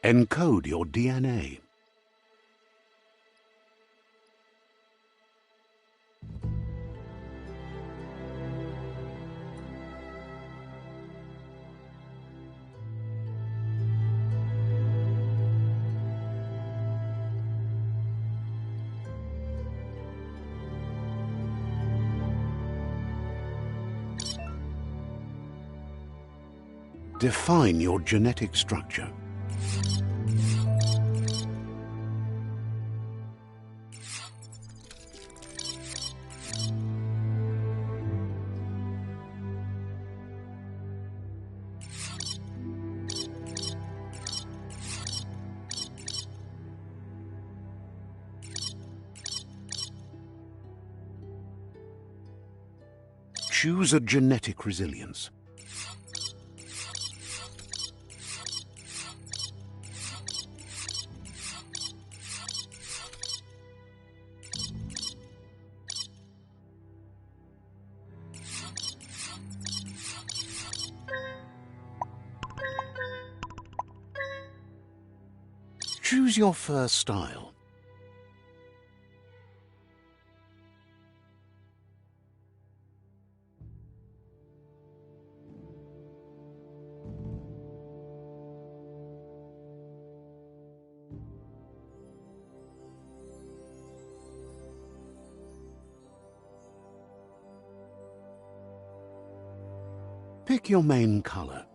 Encode your DNA. Define your genetic structure. Choose a genetic resilience. Choose your fur style. Pick your main color.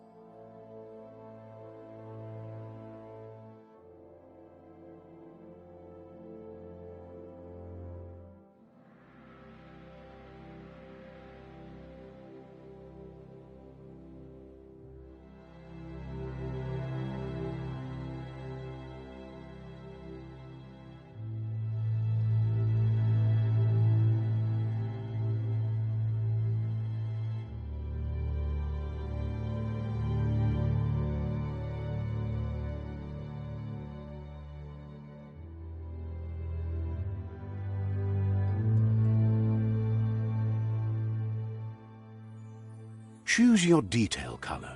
Choose your detail color.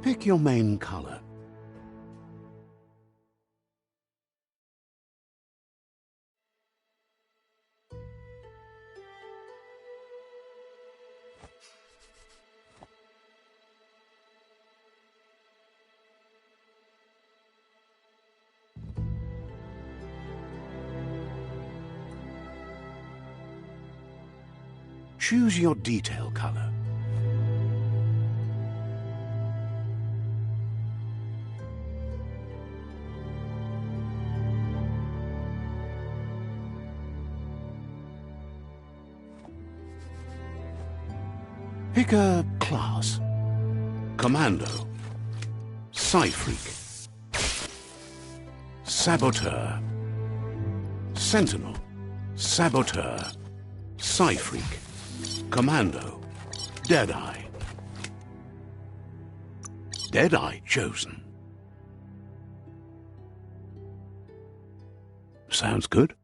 Pick your main color. Choose your detail color. Pick a class. Commando. Psy-Freak. Saboteur. Sentinel. Saboteur. Psy-Freak. Commando. Deadeye. Deadeye chosen. Sounds good.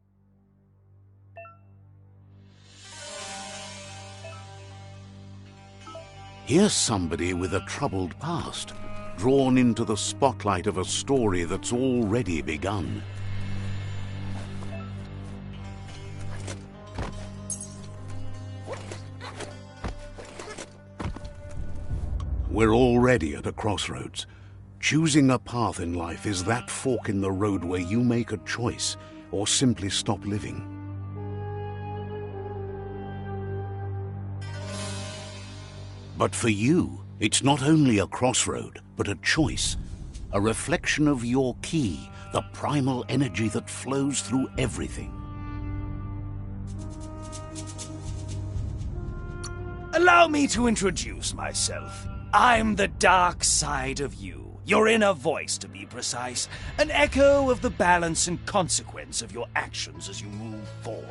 Here's somebody with a troubled past, drawn into the spotlight of a story that's already begun. We're already at a crossroads. Choosing a path in life is that fork in the road where you make a choice or simply stop living. But for you, it's not only a crossroad, but a choice. A reflection of your key, the primal energy that flows through everything. Allow me to introduce myself. I'm the dark side of you. Your inner voice, to be precise. An echo of the balance and consequence of your actions as you move forward.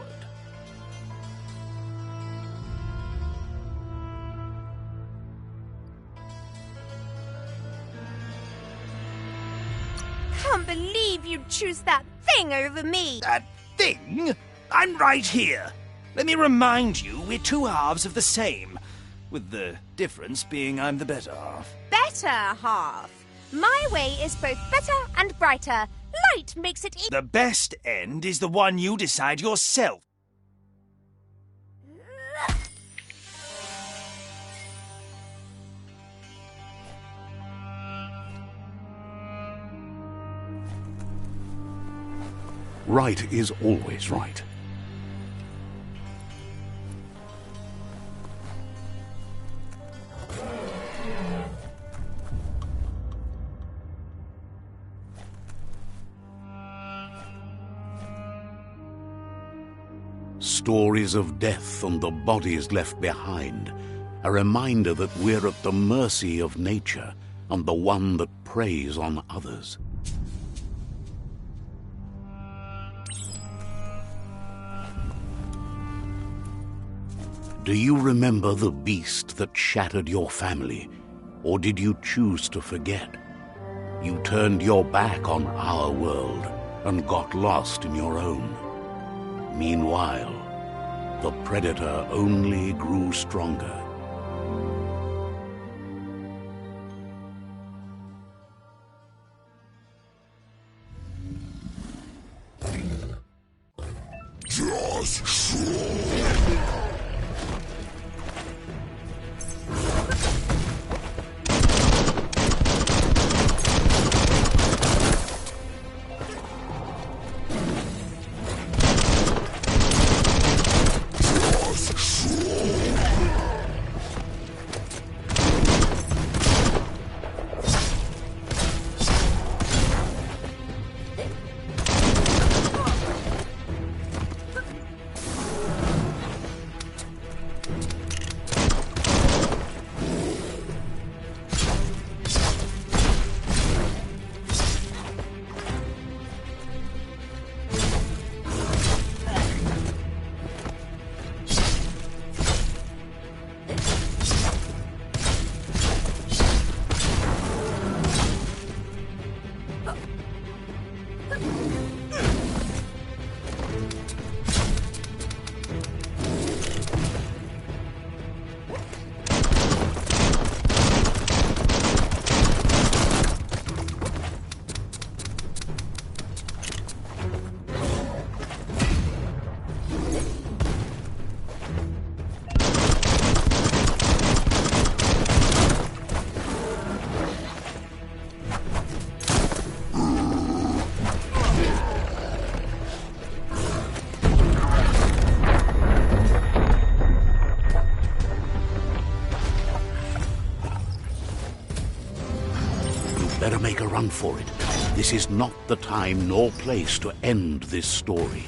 Can't believe you'd choose that thing over me. That thing? I'm right here. Let me remind you, we're two halves of the same. With the difference being I'm the better half. Better half. My way is both better and brighter. Light makes it The best end is the one you decide yourself. Right is always right. Stories of death and the bodies left behind, a reminder that we're at the mercy of nature and the one that preys on others. Do you remember the beast that shattered your family, or did you choose to forget? You turned your back on our world and got lost in your own. Meanwhile, the predator only grew stronger. Better make a run for it. This is not the time nor place to end this story.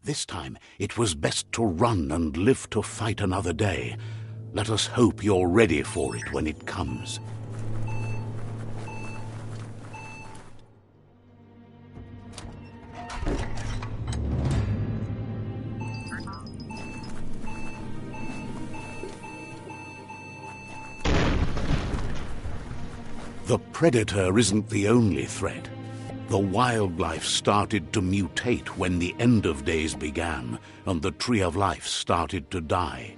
This time, it was best to run and live to fight another day. Let us hope you're ready for it when it comes. The predator isn't the only threat. The wildlife started to mutate when the end of days began, and the tree of life started to die.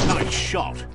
Nice shot.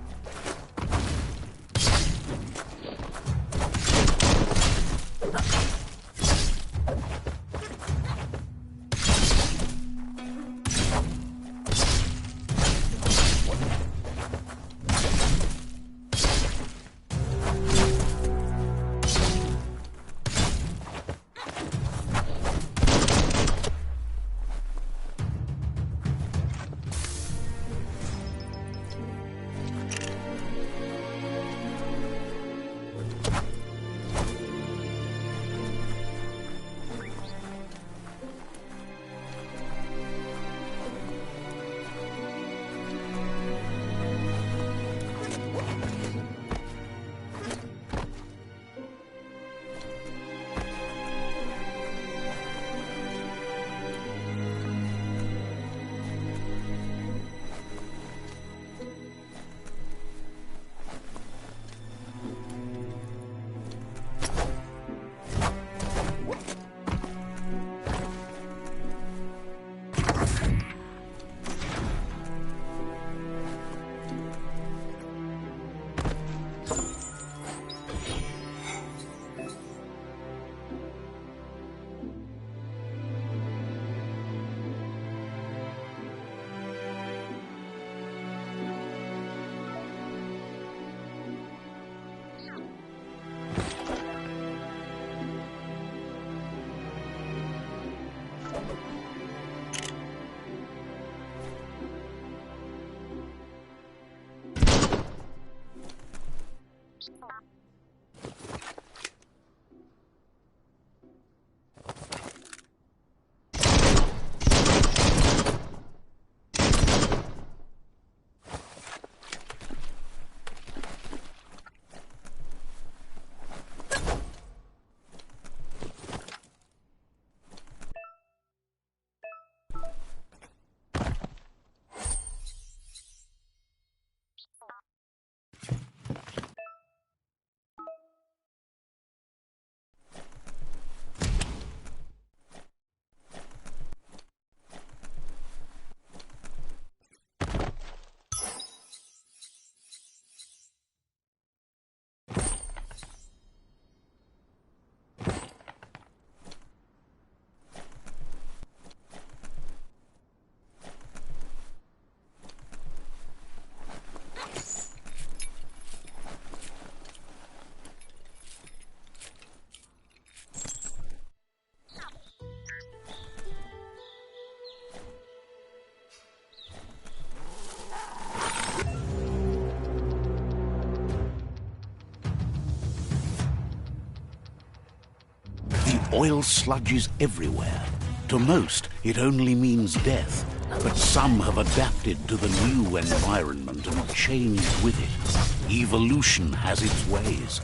Oil sludges everywhere. To most, it only means death, but some have adapted to the new environment and changed with it. Evolution has its ways.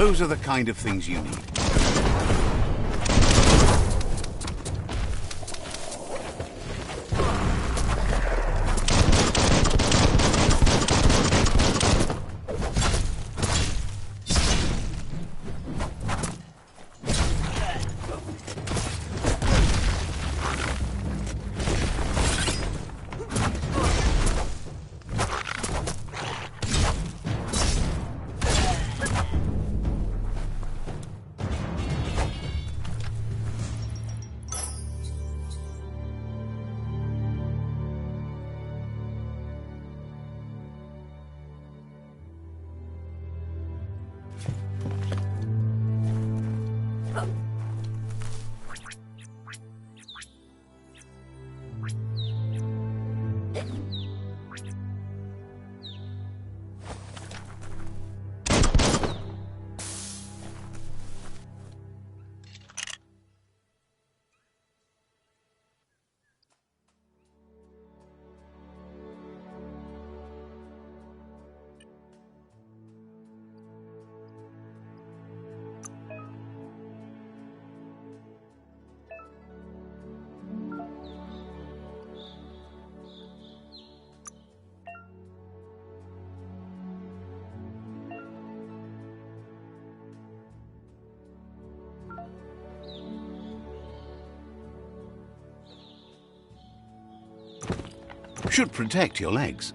Those are the kind of things you need. Should protect your legs.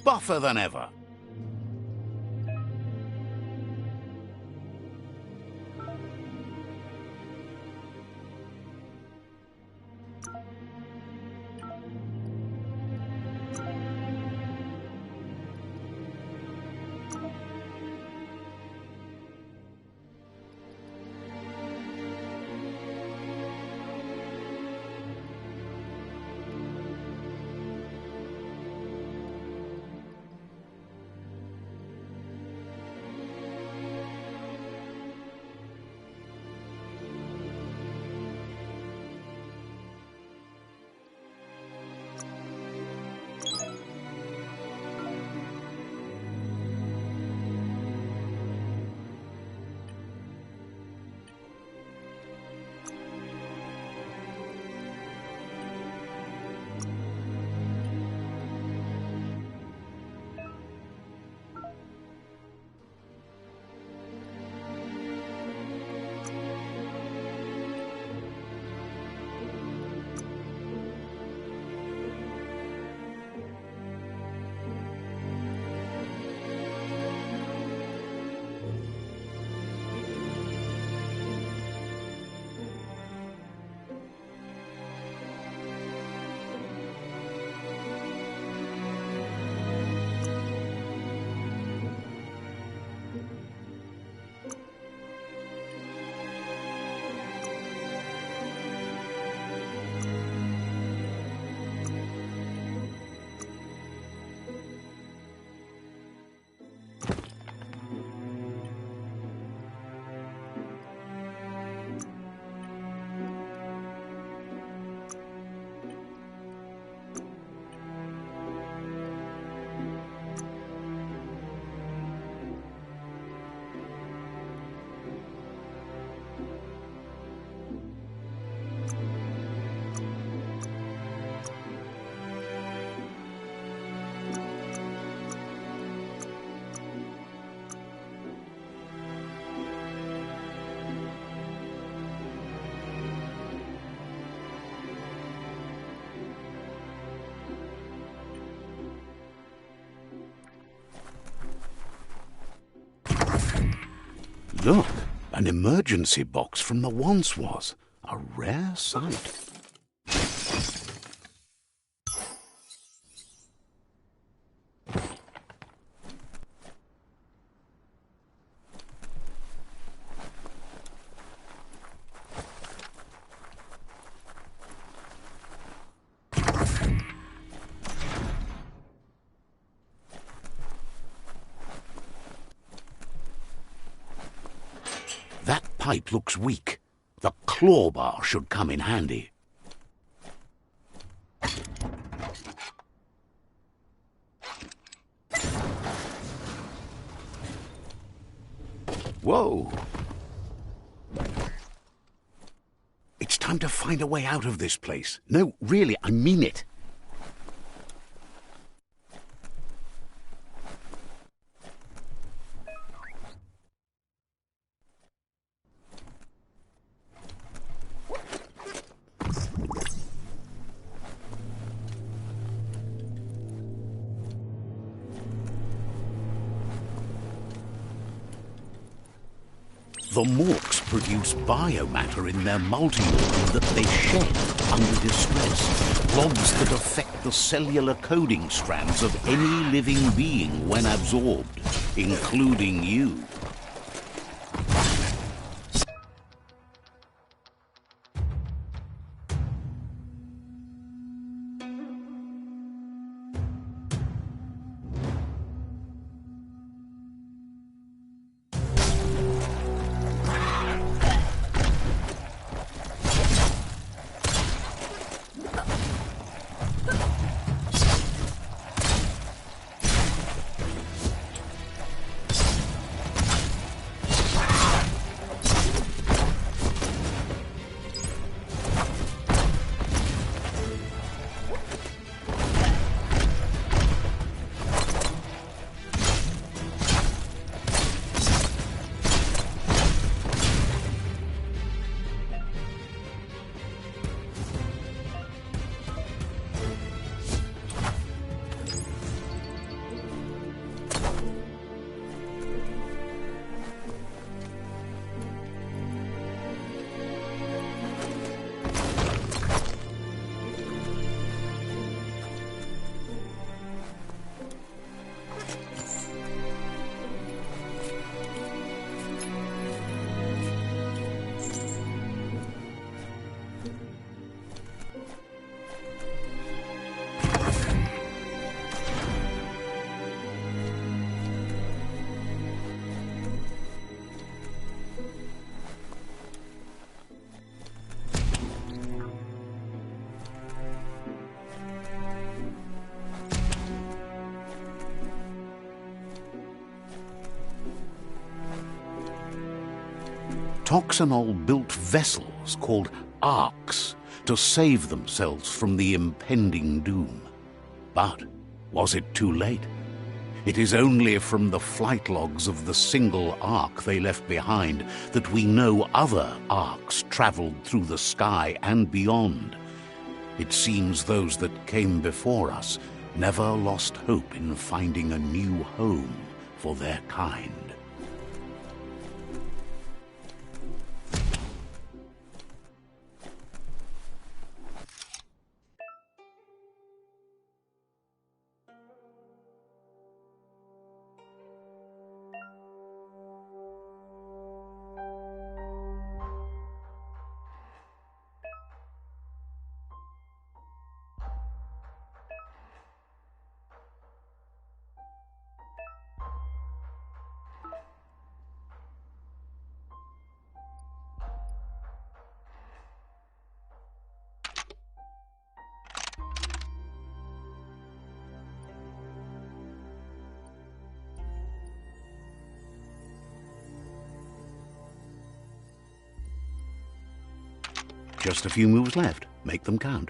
Buffer than ever. Look, an emergency box from the once was. A rare sight. That pipe looks weak. The claw bar should come in handy. Whoa! It's time to find a way out of this place. No, really, I mean it. The morks produce biomatter in their multi-organ that they shed under distress. Logs that affect the cellular coding strands of any living being when absorbed, including you. Toxanol built vessels called arks to save themselves from the impending doom. But was it too late? It is only from the flight logs of the single ark they left behind that we know other arks traveled through the sky and beyond. It seems those that came before us never lost hope in finding a new home for their kind. Just a few moves left. Make them count.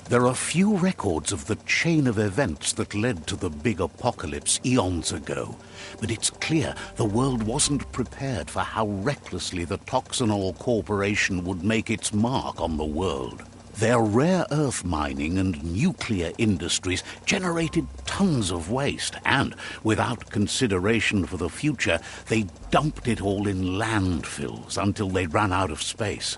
There are few records of the chain of events that led to the big apocalypse eons ago, but it's clear the world wasn't prepared for how recklessly the Toxanol Corporation would make its mark on the world. Their rare earth mining and nuclear industries generated tons of waste, and, without consideration for the future, they dumped it all in landfills until they ran out of space.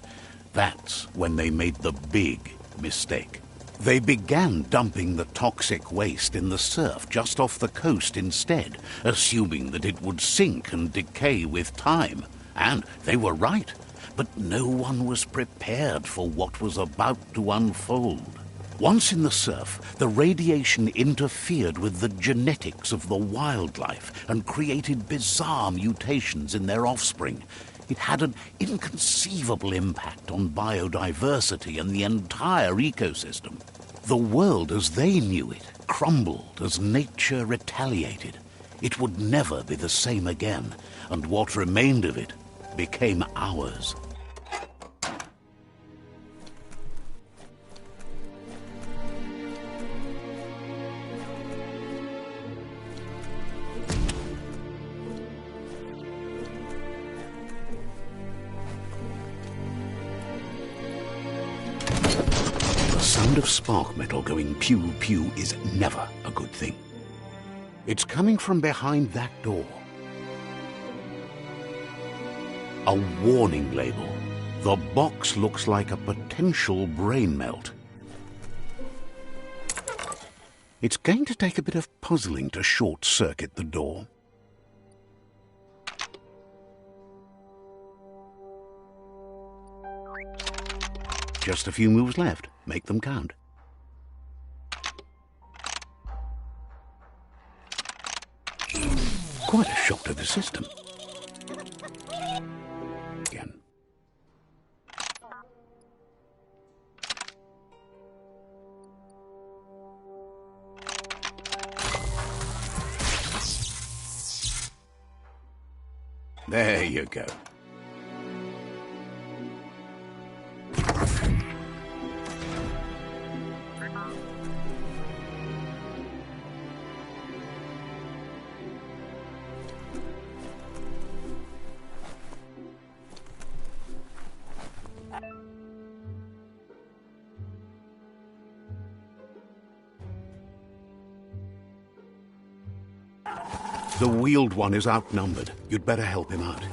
That's when they made the big mistake. They began dumping the toxic waste in the surf just off the coast instead, assuming that it would sink and decay with time. And they were right. But no one was prepared for what was about to unfold. Once in the surf, the radiation interfered with the genetics of the wildlife and created bizarre mutations in their offspring. It had an inconceivable impact on biodiversity and the entire ecosystem. The world as they knew it crumbled as nature retaliated. It would never be the same again, and what remained of it became ours. The sound of spark metal going pew-pew is never a good thing. It's coming from behind that door. A warning label. The box looks like a potential brain melt. It's going to take a bit of puzzling to short-circuit the door. Just a few moves left. Make them count. Quite a shock to the system. Again. There you go. The wheeled one is outnumbered. You'd better help him out.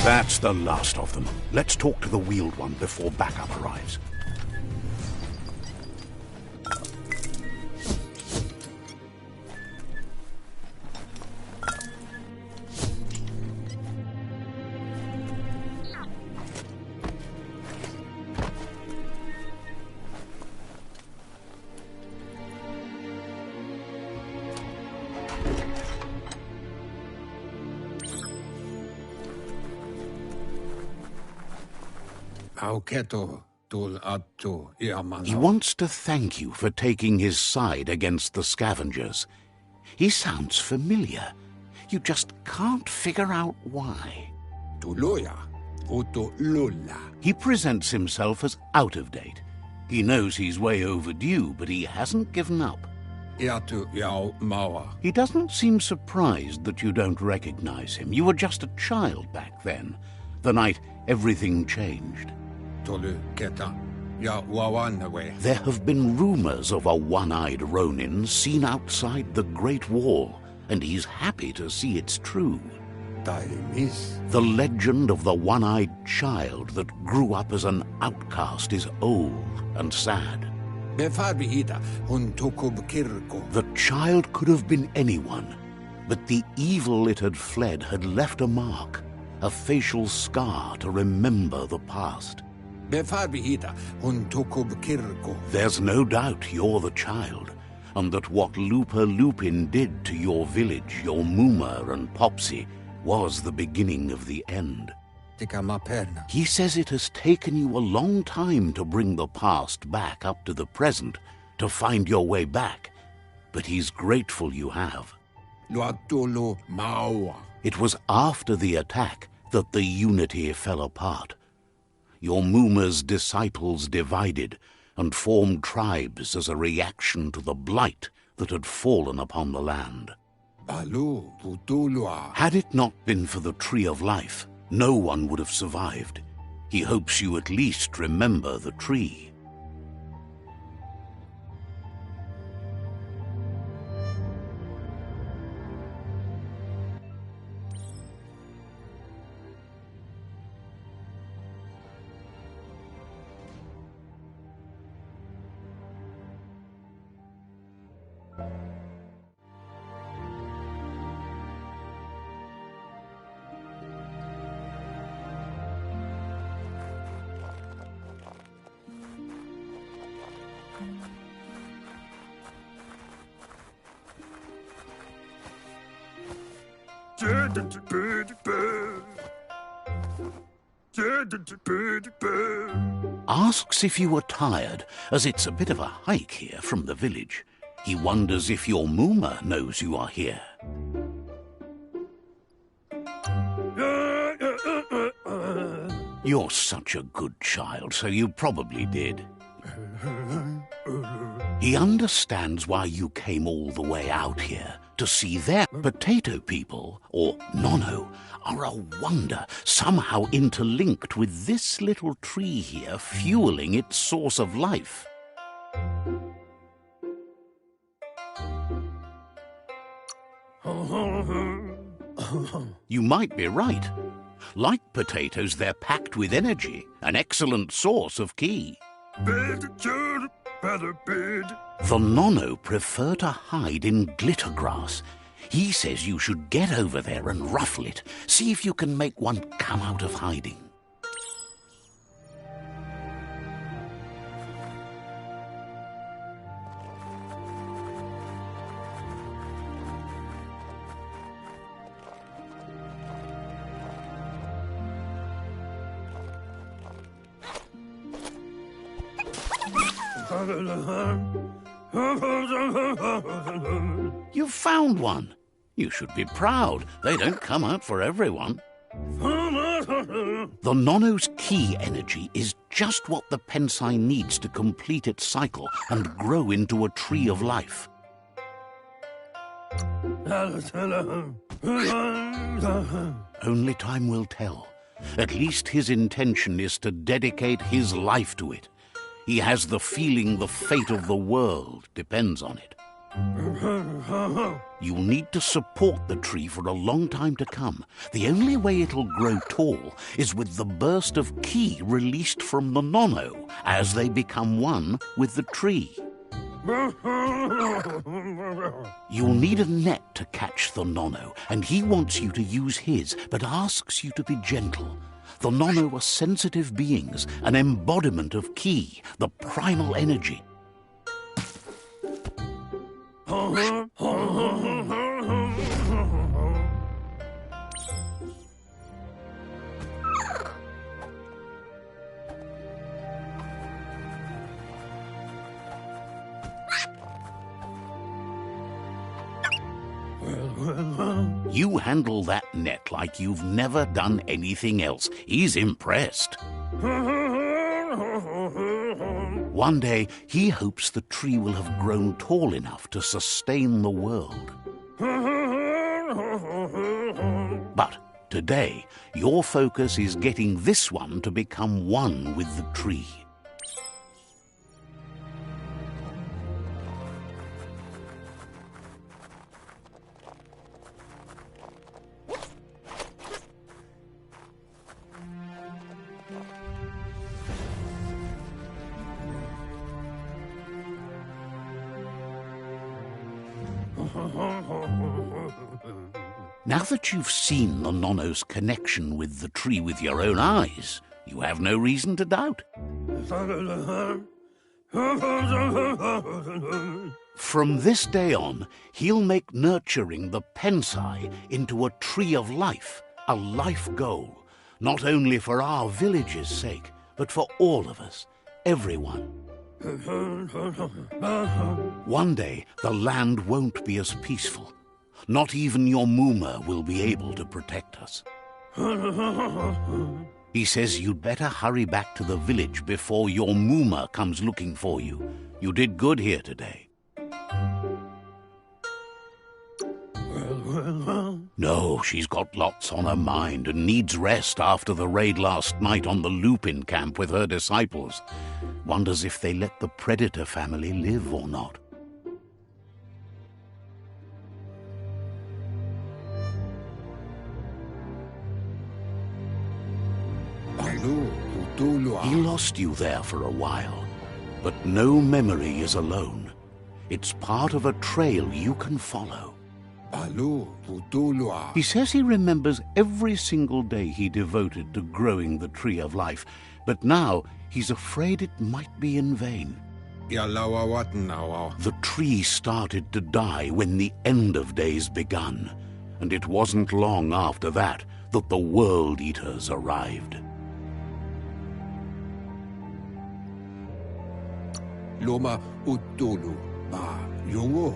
That's the last of them. Let's talk to the wheeled one before backup arrives. He wants to thank you for taking his side against the scavengers. He sounds familiar. You just can't figure out why. He presents himself as out of date. He knows he's way overdue, but he hasn't given up. He doesn't seem surprised that you don't recognize him. You were just a child back then, the night everything changed. There have been rumors of a one-eyed Ronin seen outside the Great Wall, and he's happy to see it's true. The legend of the one-eyed child that grew up as an outcast is old and sad. The child could have been anyone, but the evil it had fled had left a mark, a facial scar to remember the past. There's no doubt you're the child, and that what Looper Lupin did to your village, your Muma and Popsy, was the beginning of the end. He says it has taken you a long time to bring the past back up to the present, to find your way back, but he's grateful you have. It was after the attack that the unity fell apart. Your Muma's disciples divided and formed tribes as a reaction to the blight that had fallen upon the land. Had it not been for the Tree of Life, no one would have survived. He hopes you at least remember the tree. Asks if you are tired, as it's a bit of a hike here from the village. He wonders if your Muma knows you are here. You're such a good child, so you probably did. He understands why you came all the way out here, to see their potato people, or Nono, are a wonder, somehow interlinked with this little tree here, fueling its source of life. You might be right. Like potatoes, they're packed with energy, an excellent source of ki. The Nono prefer to hide in glitter grass. He says you should get over there and ruffle it. See if you can make one come out of hiding. You've found one. You should be proud. They don't come out for everyone. The Nono's ki energy is just what the Pensai needs to complete its cycle and grow into a tree of life. Only time will tell. At least his intention is to dedicate his life to it. He has the feeling the fate of the world depends on it. You'll need to support the tree for a long time to come. The only way it'll grow tall is with the burst of ki released from the Nono as they become one with the tree. You'll need a net to catch the Nono, and he wants you to use his, but asks you to be gentle. The Nono are sensitive beings, an embodiment of ki, the primal energy. You handle that net like you've never done anything else. He's impressed. One day, he hopes the tree will have grown tall enough to sustain the world. But today, your focus is getting this one to become one with the tree. Now that you've seen the Nonno's connection with the tree with your own eyes, you have no reason to doubt. From this day on, he'll make nurturing the Pensai into a tree of life, a life goal, not only for our village's sake, but for all of us, everyone. One day, the land won't be as peaceful. Not even your Mooma will be able to protect us. He says you'd better hurry back to the village before your Mooma comes looking for you. You did good here today. No, she's got lots on her mind and needs rest after the raid last night on the Lupin camp with her disciples. Wonders if they let the Predator family live or not. He lost you there for a while, but no memory is alone. It's part of a trail you can follow. He says he remembers every single day he devoted to growing the Tree of Life, but now he's afraid it might be in vain. The tree started to die when the end of days begun, and it wasn't long after that that the World Eaters arrived.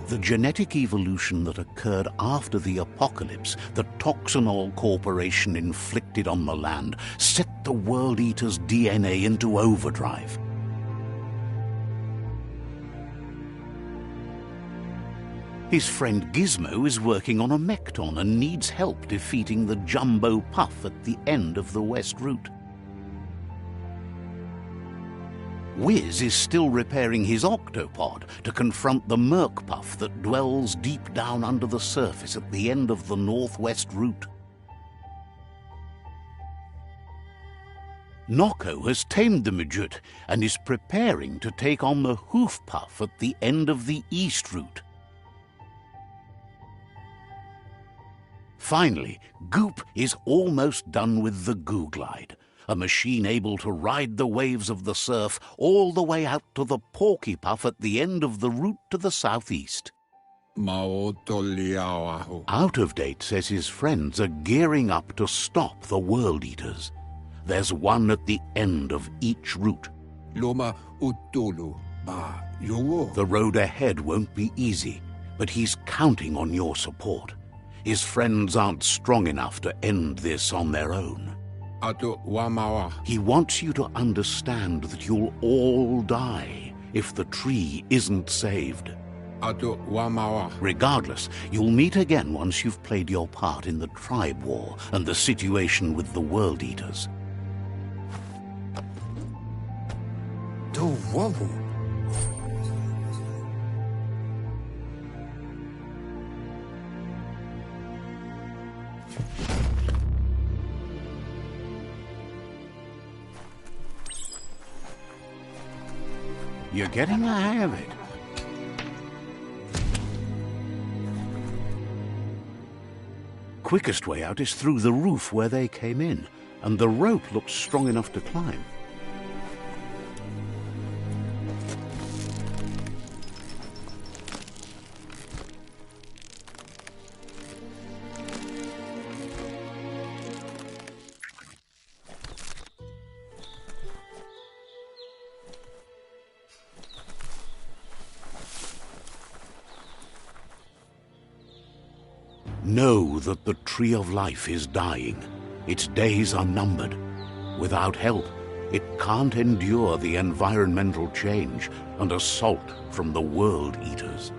The genetic evolution that occurred after the apocalypse that Toxanol Corporation inflicted on the land set the World Eater's DNA into overdrive. His friend Gizmo is working on a Mekton and needs help defeating the Jumbo Puff at the end of the West Route. Wiz is still repairing his octopod to confront the Merc Puff that dwells deep down under the surface at the end of the Northwest Route. Noko has tamed the Midget and is preparing to take on the Hoof Puff at the end of the East Route. Finally, Goop is almost done with the Goo Glide, a machine able to ride the waves of the surf all the way out to the Porky Puff at the end of the route to the southeast. Out of Date says his friends are gearing up to stop the World Eaters. There's one at the end of each route. The road ahead won't be easy, but he's counting on your support. His friends aren't strong enough to end this on their own. He wants you to understand that you'll all die if the tree isn't saved. Regardless, you'll meet again once you've played your part in the tribe war and the situation with the World Eaters. You're getting the hang of it. Quickest way out is through the roof where they came in, and the rope looks strong enough to climb. Know that the Tree of Life is dying. Its days are numbered. Without help, it can't endure the environmental change and assault from the World Eaters.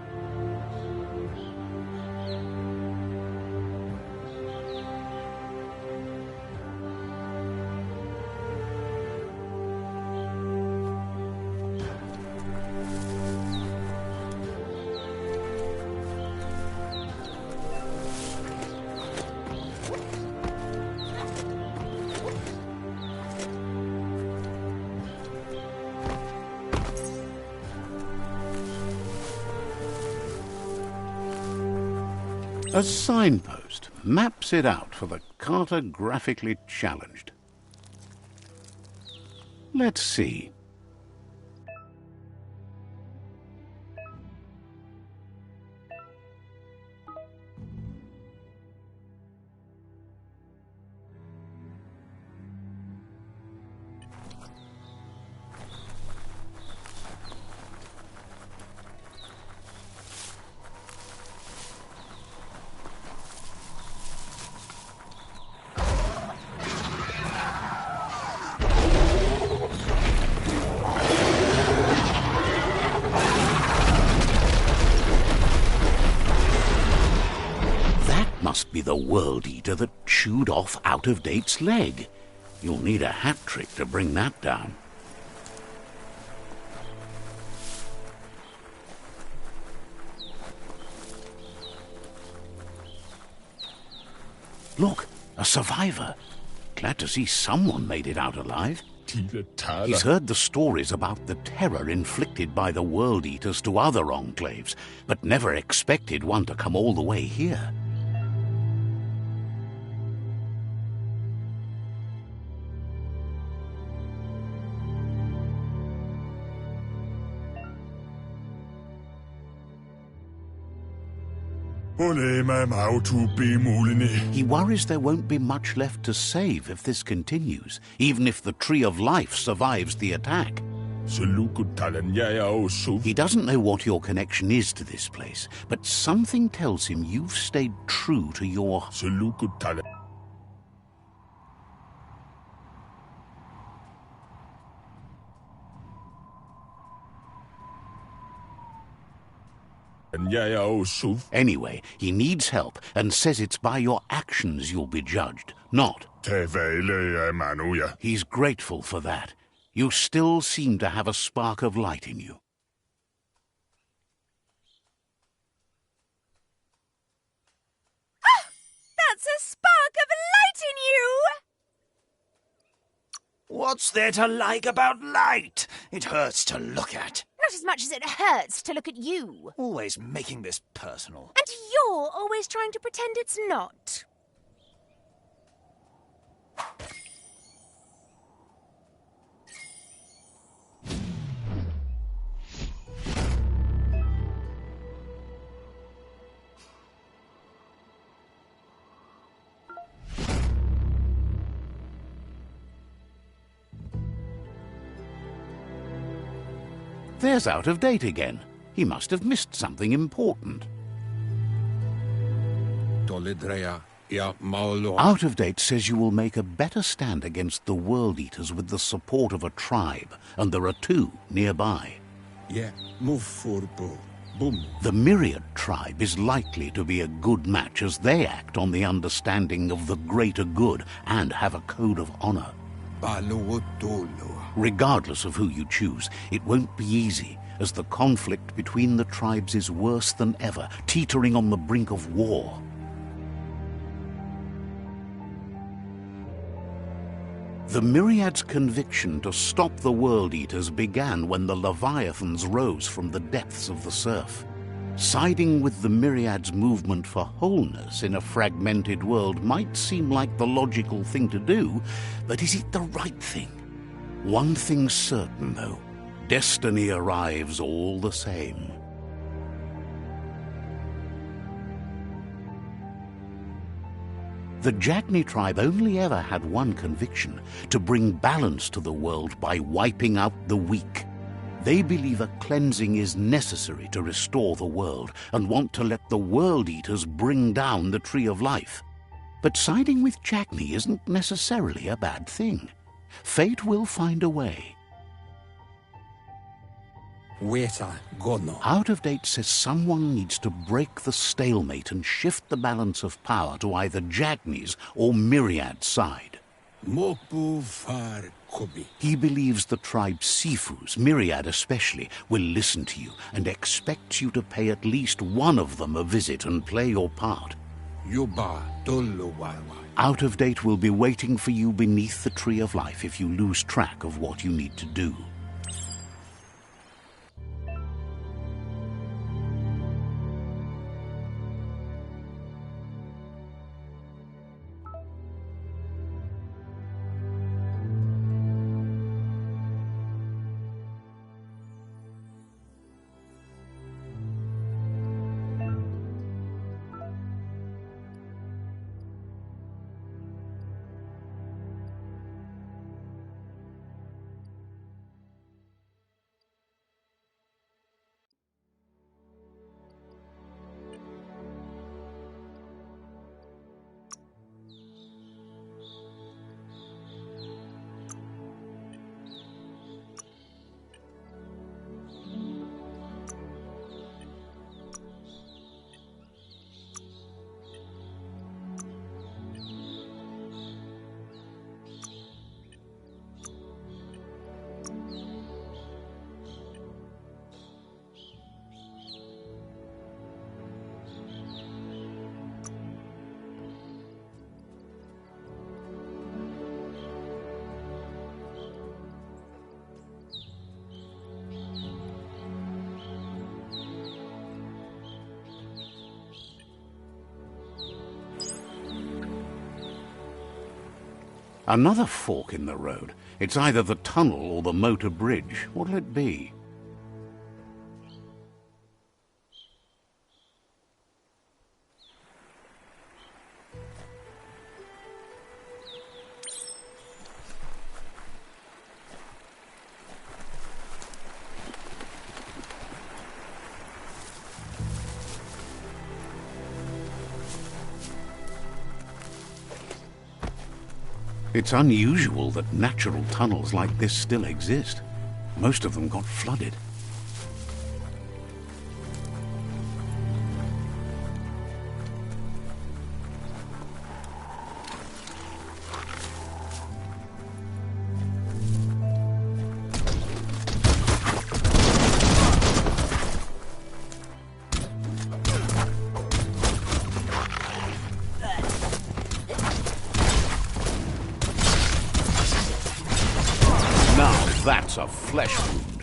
A signpost maps it out for the cartographically challenged. Let's see. Must be the World Eater that chewed off Out-of-Date's leg. You'll need a hat trick to bring that down. Look, a survivor. Glad to see someone made it out alive. He's heard the stories about the terror inflicted by the World Eaters to other enclaves, but never expected one to come all the way here. He worries there won't be much left to save if this continues, even if the Tree of Life survives the attack. He doesn't know what your connection is to this place, but something tells him you've stayed true to your... Anyway, he needs help and says it's by your actions you'll be judged, not. He's grateful for that. You still seem to have a spark of light in you. Ah! That's a spark of light in you! What's there to like about light? It hurts to look at. Not as much as it hurts to look at you. Always making this personal. And you're always trying to pretend it's not. There's Out-of-Date again. He must have missed something important. Out-of-Date says you will make a better stand against the World Eaters with the support of a tribe, and there are two nearby. The Myriad tribe is likely to be a good match as they act on the understanding of the greater good and have a code of honor. Regardless of who you choose, it won't be easy, as the conflict between the tribes is worse than ever, teetering on the brink of war. The Myriad's conviction to stop the World Eaters began when the Leviathans rose from the depths of the surf. Siding with the Myriad's movement for wholeness in a fragmented world might seem like the logical thing to do, but is it the right thing? One thing's certain, though. Destiny arrives all the same. The Jagni tribe only ever had one conviction: to bring balance to the world by wiping out the weak. They believe a cleansing is necessary to restore the world and want to let the World Eaters bring down the Tree of Life. But siding with Jagni isn't necessarily a bad thing. Fate will find a way. Out-of-Date says someone needs to break the stalemate and shift the balance of power to either Jagni's or Myriad's side. He believes the tribe Sifus, Myriad especially, will listen to you and expects you to pay at least one of them a visit and play your part. Out-of-Date will be waiting for you beneath the Tree of Life if you lose track of what you need to do. Another fork in the road. It's either the tunnel or the motor bridge. What'll it be? It's unusual that natural tunnels like this still exist. Most of them got flooded. That's a flesh wound.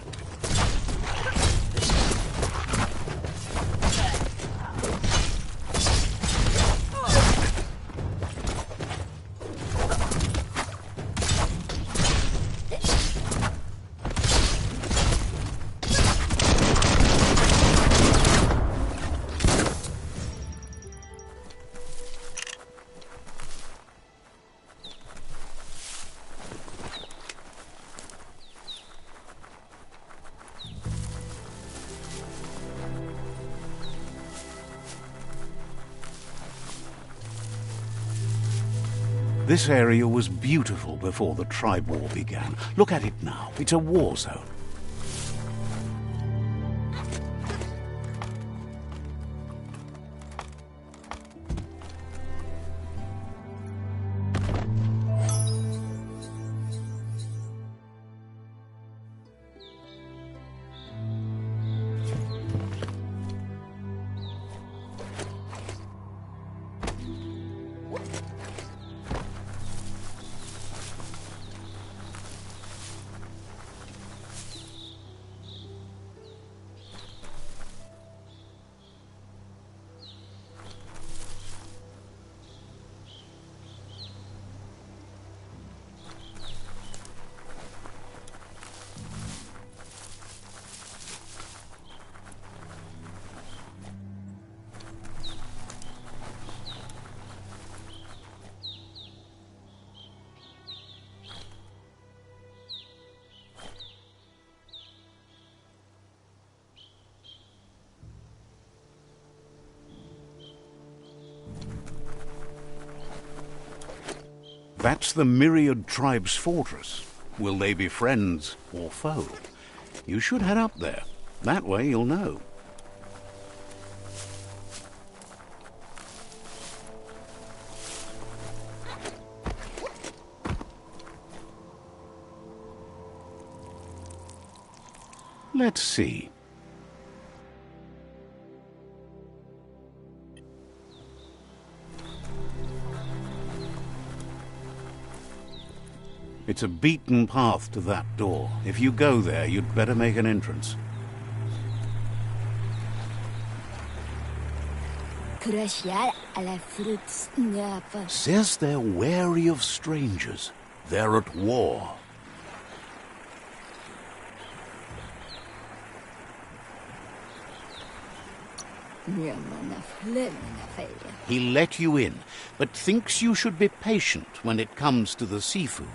This area was beautiful before the tribe war began. Look at it now. It's a war zone. That's the Myriad Tribe's fortress. Will they be friends or foe? You should head up there. That way you'll know. Let's see. It's a beaten path to that door. If you go there, you'd better make an entrance. Says they're wary of strangers. They're at war. He let you in, but thinks you should be patient when it comes to the seafood.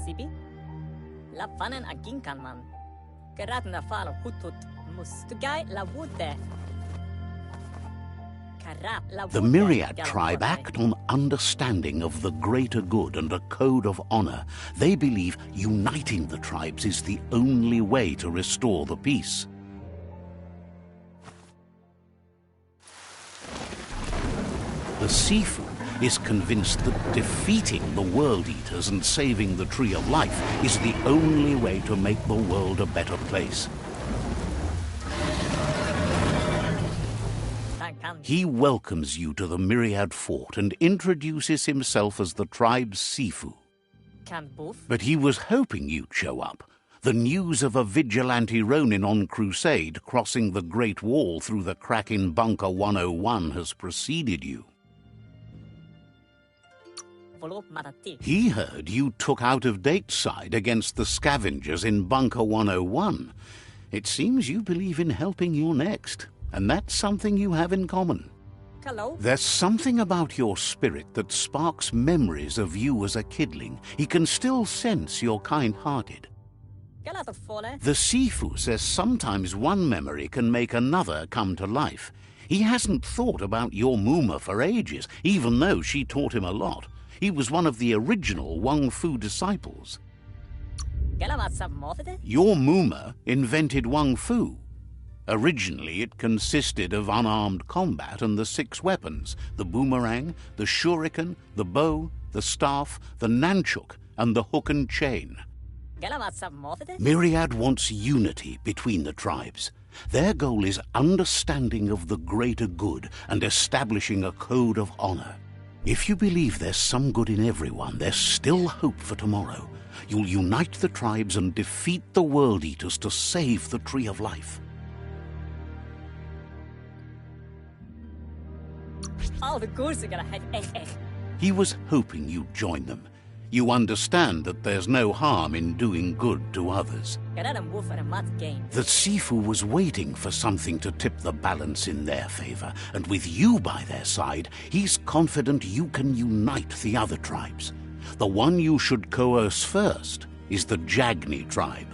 Sibi? La fanen aginkan man. Gerat na fal hutut mustugai la wude. The Myriad tribe act on understanding of the greater good and a code of honor. They believe uniting the tribes is the only way to restore the peace. The Sifu is convinced that defeating the World Eaters and saving the Tree of Life is the only way to make the world a better place. He welcomes you to the Myriad Fort and introduces himself as the tribe's Sifu. Can't boof. But he was hoping you'd show up. The news of a vigilante Ronin on crusade crossing the Great Wall through the crack in Bunker 101 has preceded you. He heard you took out-of-date side against the scavengers in Bunker 101. It seems you believe in helping your next, and that's something you have in common. Hello? There's something about your spirit that sparks memories of you as a kidling. He can still sense you're kind-hearted. The Sifu says sometimes one memory can make another come to life. He hasn't thought about your Muma for ages, even though she taught him a lot. He was one of the original Wang Fu disciples. Your Muma invented Wang Fu. Originally, it consisted of unarmed combat and the 6 weapons: the boomerang, the shuriken, the bow, the staff, the nunchuk, and the hook and chain. Myriad wants unity between the tribes. Their goal is understanding of the greater good and establishing a code of honor. If you believe there's some good in everyone, there's still hope for tomorrow. You'll unite the tribes and defeat the World Eaters to save the Tree of Life. All the gods are gonna head. He was hoping you'd join them. You understand that there's no harm in doing good to others. The Sifu was waiting for something to tip the balance in their favor, and with you by their side, he's confident you can unite the other tribes. The one you should coerce first is the Jagni tribe.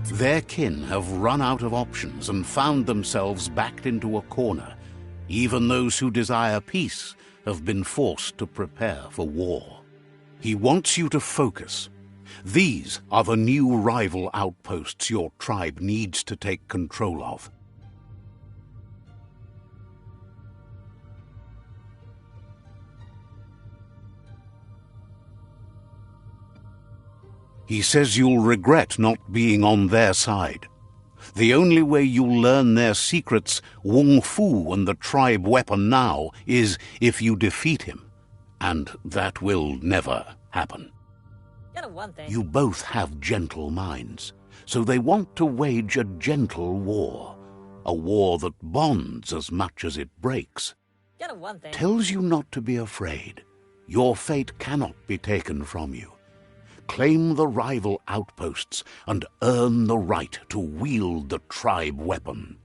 Their kin have run out of options and found themselves backed into a corner. Even those who desire peace have been forced to prepare for war. He wants you to focus. These are the new rival outposts your tribe needs to take control of. He says you'll regret not being on their side. The only way you'll learn their secrets, Wung Fu and the tribe weapon now, is if you defeat him. And that will never happen. You both have gentle minds, so they want to wage a gentle war. A war that bonds as much as it breaks. Tells you not to be afraid. Your fate cannot be taken from you. Claim the rival outposts and earn the right to wield the tribe weapon.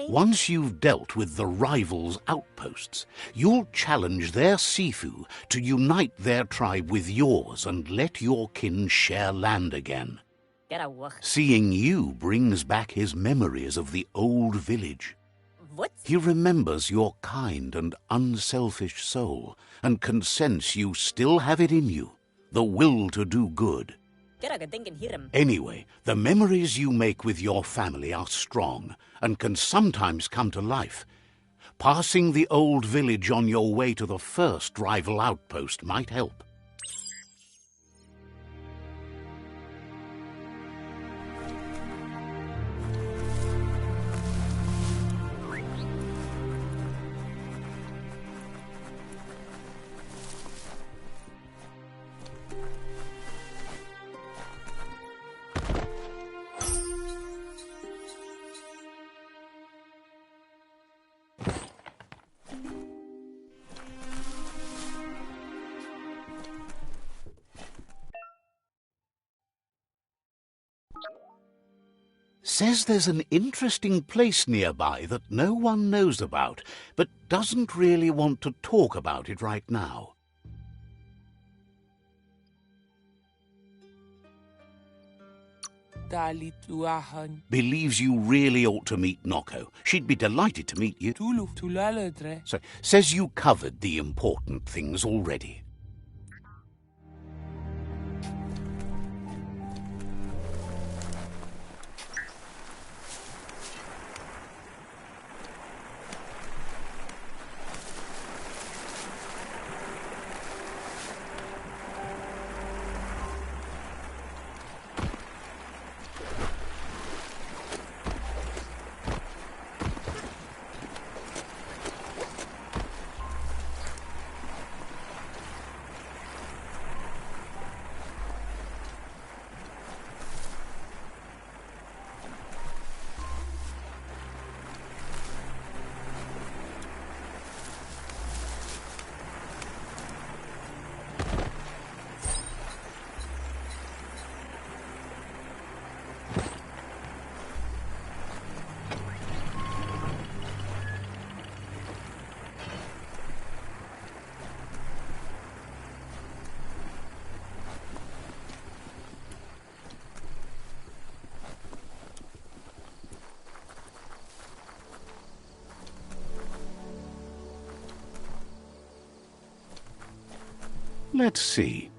Once you've dealt with the rivals' outposts, you'll challenge their Sifu to unite their tribe with yours and let your kin share land again. Seeing you brings back his memories of the old village. He remembers your kind and unselfish soul and can sense you still have it in you. The will to do good. Anyway, the memories you make with your family are strong and can sometimes come to life. Passing the old village on your way to the first rival outpost might help. Says there's an interesting place nearby that no one knows about, but doesn't really want to talk about it right now. Believes you really ought to meet Noko. She'd be delighted to meet you. So, says you covered the important things already. Let's see.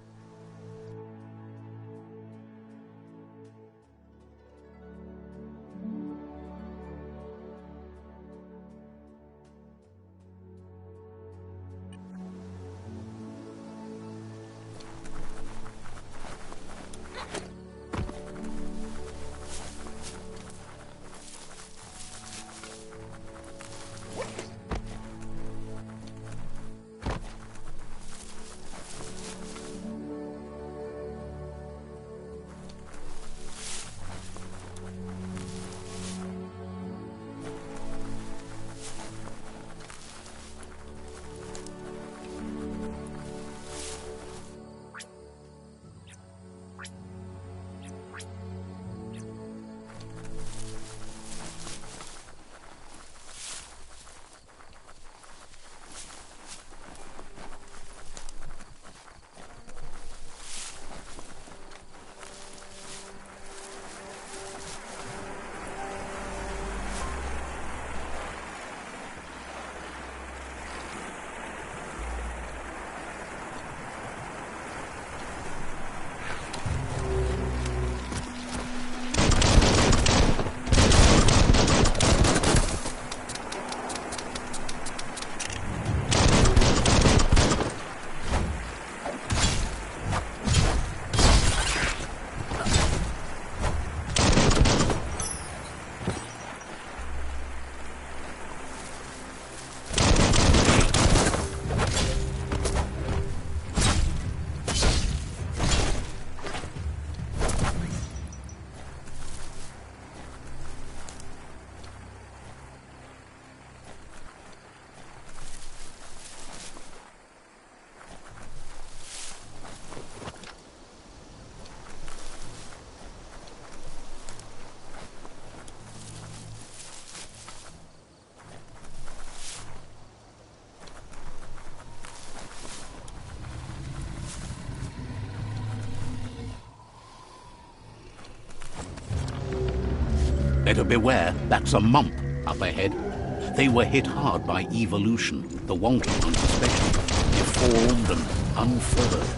Better beware, that's a mump up ahead. They were hit hard by evolution, the wanted ones especially, deformed and unfurred.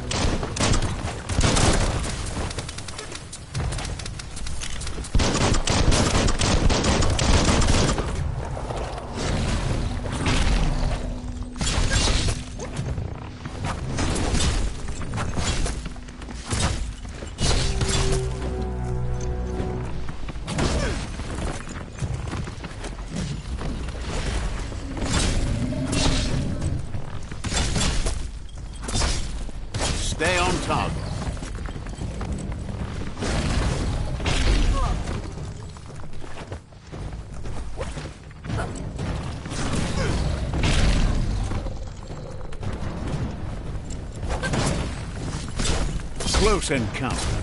Stay on target. Close encounter.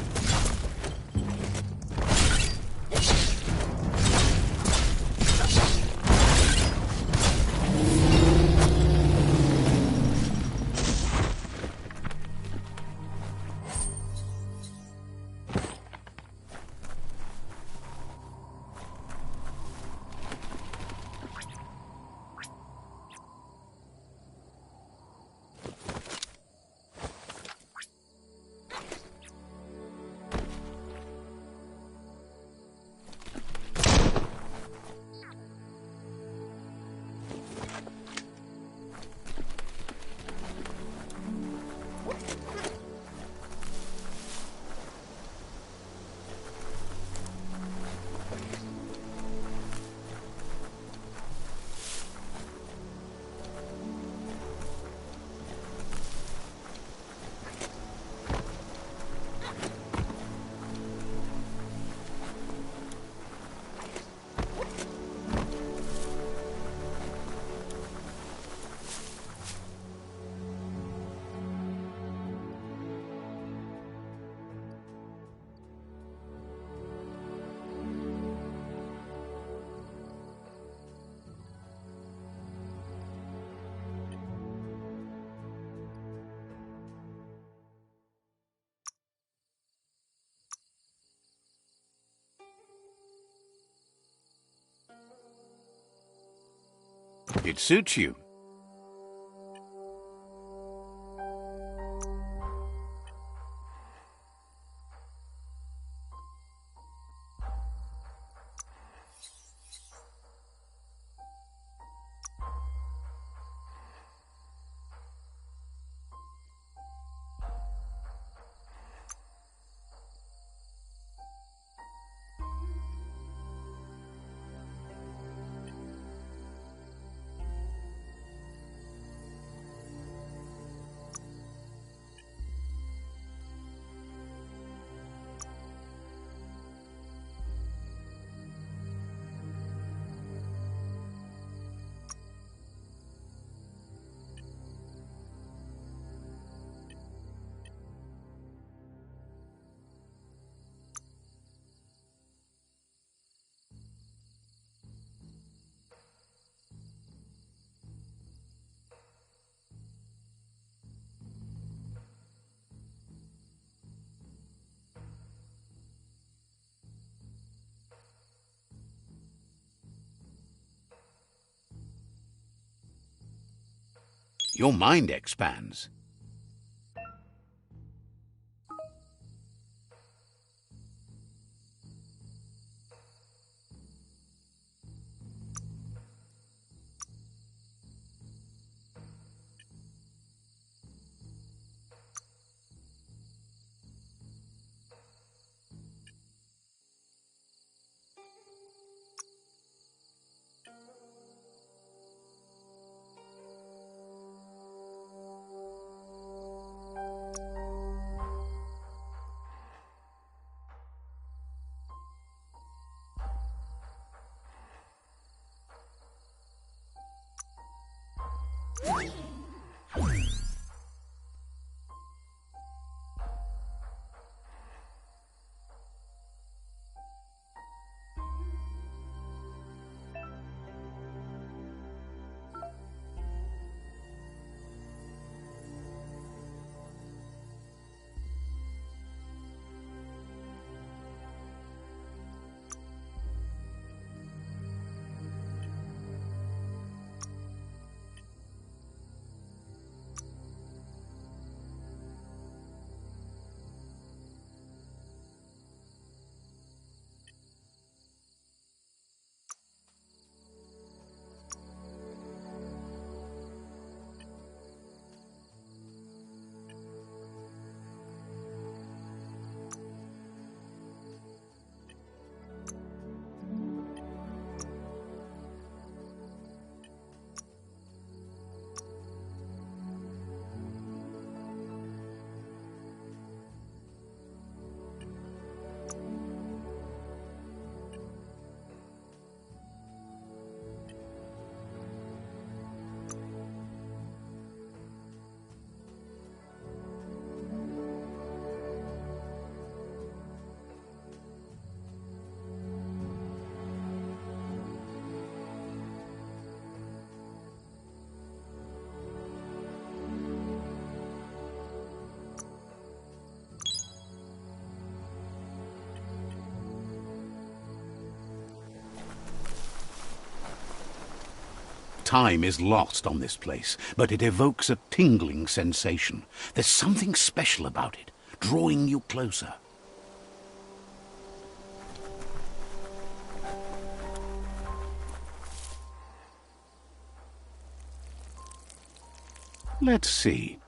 It suits you. Your mind expands. Time is lost on this place, but it evokes a tingling sensation. There's something special about it, drawing you closer. Let's see.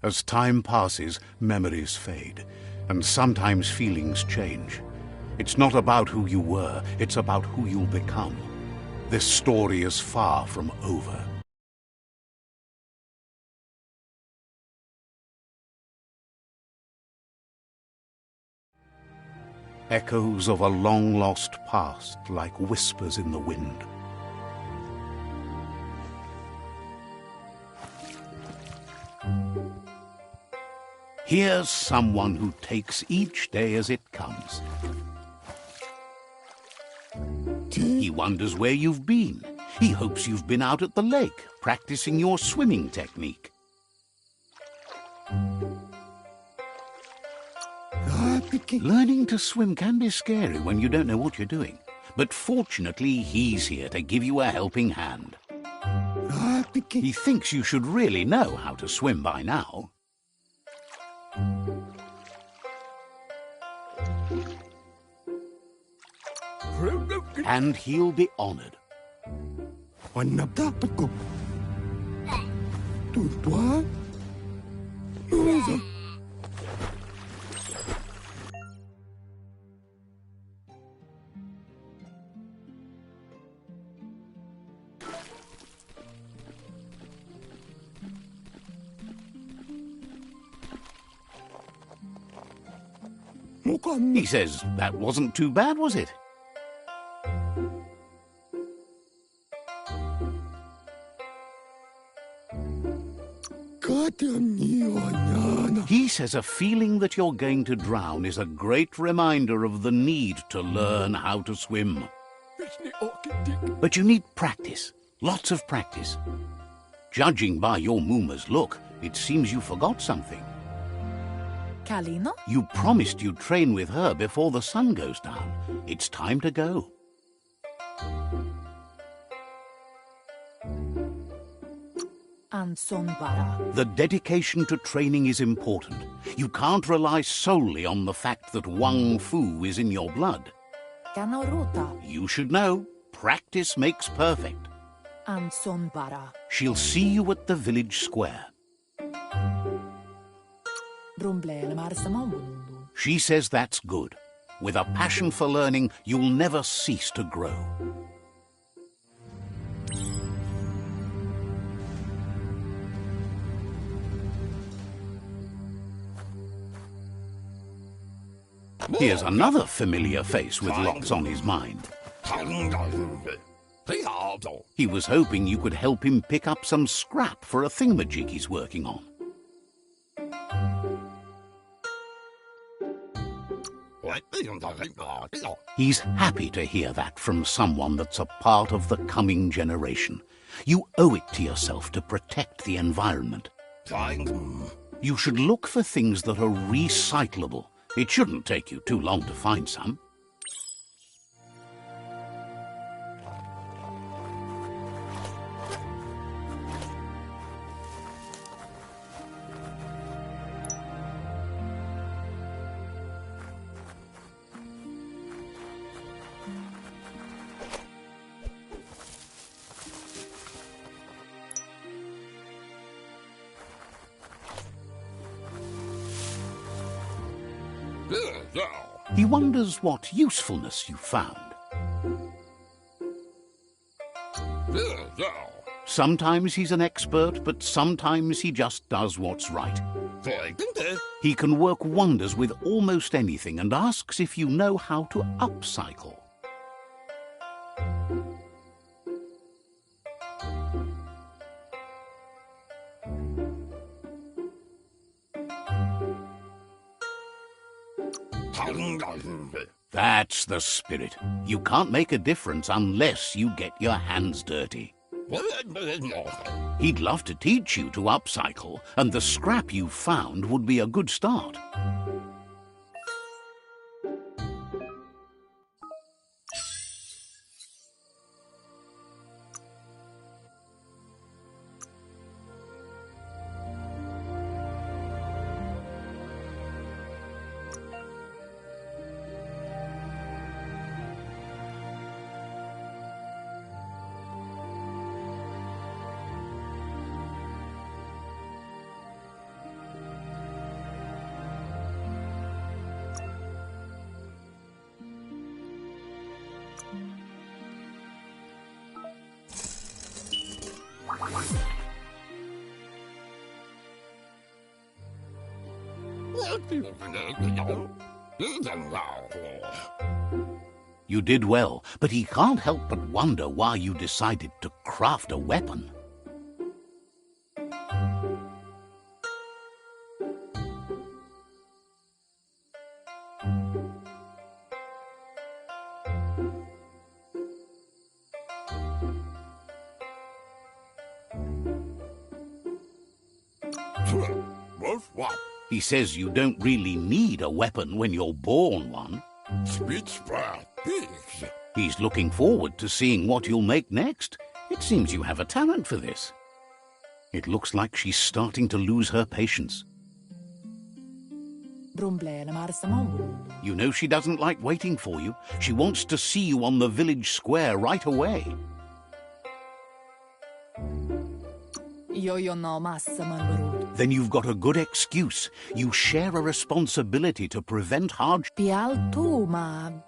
As time passes, memories fade, and sometimes feelings change. It's not about who you were, it's about who you'll become. This story is far from over. Echoes of a long-lost past, like whispers in the wind. Here's someone who takes each day as it comes. He wonders where you've been. He hopes you've been out at the lake, practicing your swimming technique. Learning to swim can be scary when you don't know what you're doing. But fortunately, he's here to give you a helping hand. He thinks you should really know how to swim by now. And he'll be honored. He says, that wasn't too bad, was it? He says a feeling that you're going to drown is a great reminder of the need to learn how to swim. But you need practice, lots of practice. Judging by your Mooma's look, it seems you forgot something. Kalino? You promised you'd train with her before the sun goes down. It's time to go. Ansonbara. The dedication to training is important. You can't rely solely on the fact that Wang Fu is in your blood. Kanaruta. You should know, practice makes perfect. Ansonbara. She'll see you at the village square. Brumblele marsamambundu. She says that's good. With a passion for learning, you'll never cease to grow. Here's another familiar face with lots on his mind. He was hoping you could help him pick up some scrap for a thingamajig he's working on. He's happy to hear that from someone that's a part of the coming generation. You owe it to yourself to protect the environment. You should look for things that are recyclable. It shouldn't take you too long to find some. He wonders what usefulness you found. Sometimes he's an expert, but sometimes he just does what's right. He can work wonders with almost anything and asks if you know how to upcycle. That's the spirit. You can't make a difference unless you get your hands dirty. He'd love to teach you to upcycle, and the scrap you found would be a good start. You did well, but he can't help but wonder why you decided to craft a weapon. He says you don't really need a weapon when you're born one. He's looking forward to seeing what you'll make next. It seems you have a talent for this. It looks like she's starting to lose her patience. You know she doesn't like waiting for you. She wants to see you on the village square right away. Then you've got a good excuse. You share a responsibility to prevent hardship.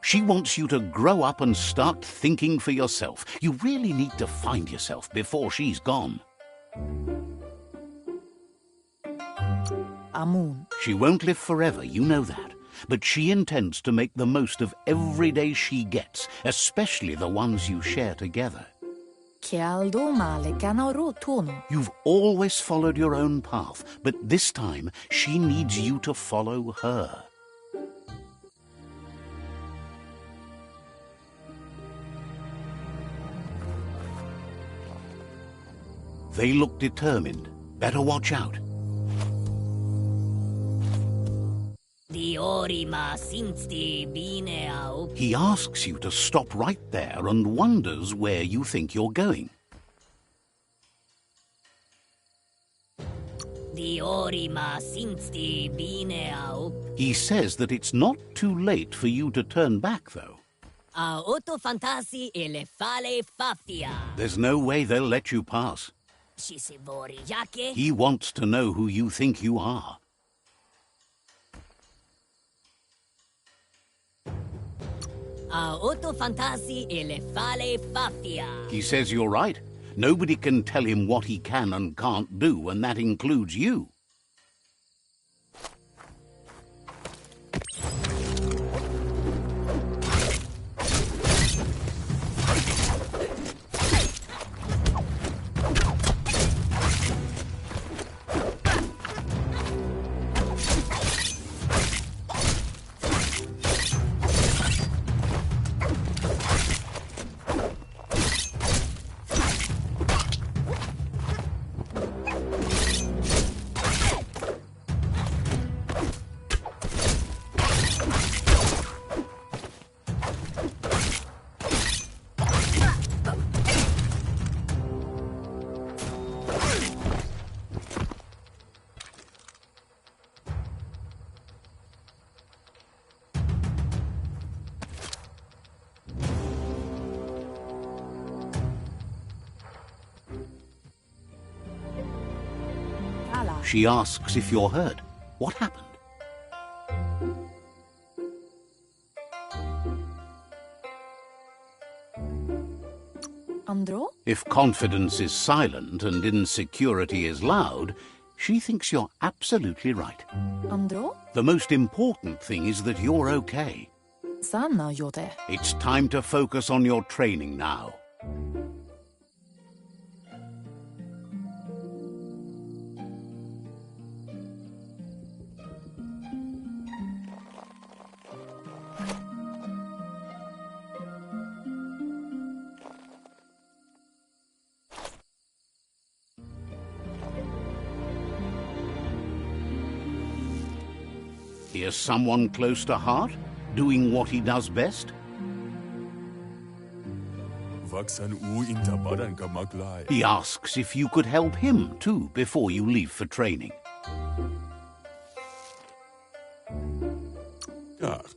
She wants you to grow up and start thinking for yourself. You really need to find yourself before she's gone. She won't live forever, you know that. But she intends to make the most of every day she gets, especially the ones you share together. You've always followed your own path, but this time she needs you to follow her. They look determined. Better watch out. orima sinsti bine au. He asks you to stop right there and wonders where you think you're going. Di orima sinsti bine au. He says that it's not too late for you to turn back, though. A otto fantasi e le fale fafia. There's no way they'll let you pass. Ci si vori yake. He wants to know who you think you are. A otto fantasi e le fale fafia. He says you're right. Nobody can tell him what he can and can't do, and that includes you. Kala. She asks if you're hurt. What happened? Andro? If confidence is silent and insecurity is loud, she thinks you're absolutely right. Andro? The most important thing is that you're okay. Sana jote. It's time to focus on your training now. Here's someone close to heart, doing what he does best. He asks if you could help him too before you leave for training.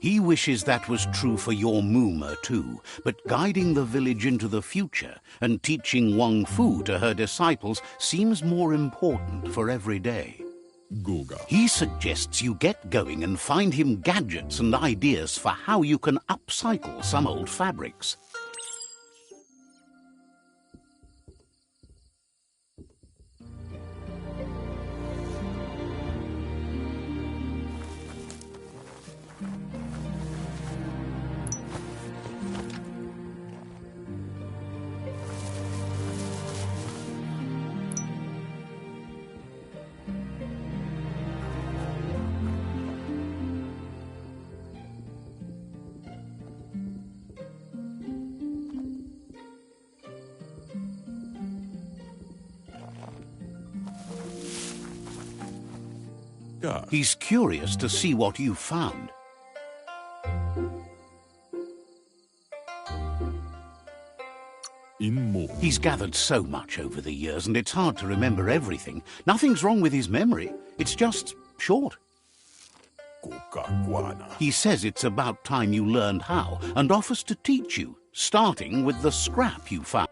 He wishes that was true for your Muma too, but guiding the village into the future and teaching Wang Fu to her disciples seems more important for every day. He suggests you get going and find him gadgets and ideas for how you can upcycle some old fabrics. He's curious to see what you found. He's gathered so much over the years, and it's hard to remember everything. Nothing's wrong with his memory. It's just short. He says it's about time you learned how, and offers to teach you, starting with the scrap you found.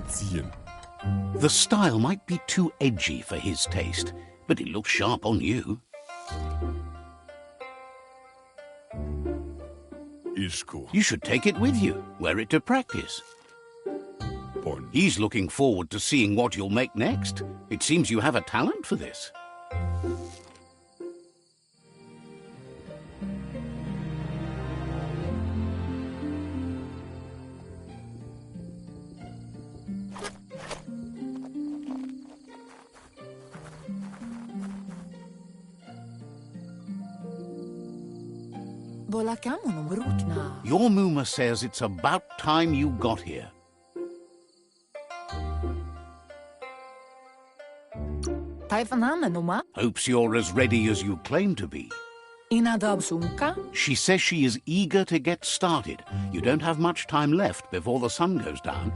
ziehen. The style might be too edgy for his taste, but it looks sharp on you. Isko. You should take it with you, wear it to practice. Pon. He's looking forward to seeing what you'll make next. It seems you have a talent for this. Bolakamun brukna. Your Muma says it's about time you got here. Taifanamenuma. Hopes you're as ready as you claim to be. Inadabsunka. She says she is eager to get started. You don't have much time left before the sun goes down.